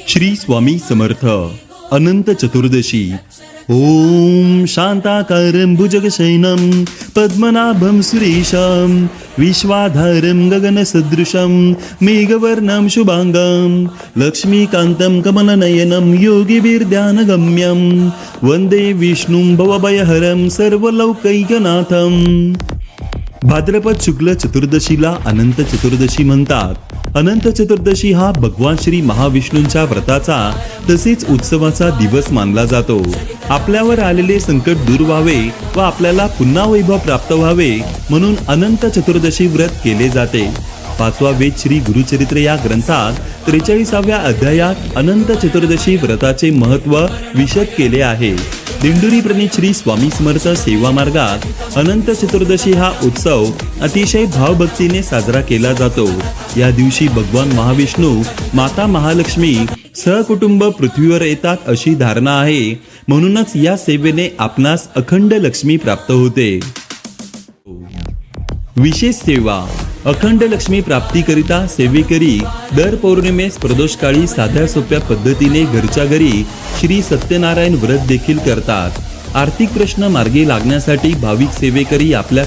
श्री स्वामी समर्थ अनंत चतुर्दशी। ओम शांताकारं भुजगशयनं पद्मनाभं सुरेशं विश्वाधारं गगनसदृशं मेघवर्णं शुभांगं लक्ष्मीकान्तं कमलनयनं योगिभिर्ध्यानगम्यं वंदे विष्णुं भवभयहरं सर्वलौकैकनाथं। भाद्रपद शुक्ल चतुर्दशीला अनंत चतुर्दशी म्हणतात। अनंत चतुर्दशी हा भगवान श्री महाविष्णूंच्या व्रताचा तसेच उत्सवाचा दिवस मानला जातो। आपल्यावर आलेले संकट दूर व्हावे व आपल्याला पुन्हा वैभव प्राप्त व्हावे म्हणून अनंत चतुर्दशी व्रत केले जाते। पाचवा वेद श्री गुरुचरित्र या ग्रंथात 43व्या अध्यायात अनंत चतुर्दशी व्रताचे महत्व विशद केले आहे। दिंडोरी प्रणीत श्री स्वामी समर्थ सेवा मार्गात अनंत चतुर्दशी हा उत्सव अतिशय भावभक्तीने साजरा केला जातो। या दिवशी भगवान महाविष्णू माता महालक्ष्मी सहकुटुंब पृथ्वीवर येतात अशी धारणा आहे, म्हणूनच या सेवेने आपणास अखंड लक्ष्मी प्राप्त होते। विशेष सेवा अखंड लक्ष्मी प्राप्तीकरिता सेवेकरी दर पौर्णिमेस प्रदोषकाळी साध्या सोप्या पद्धतीने घरच्या घरी श्री सत्यनारायण व्रत देखील करतात। आर्थिक प्रश्न मार्गी लागण्यासाठी भाविक सेवेकरी आपल्या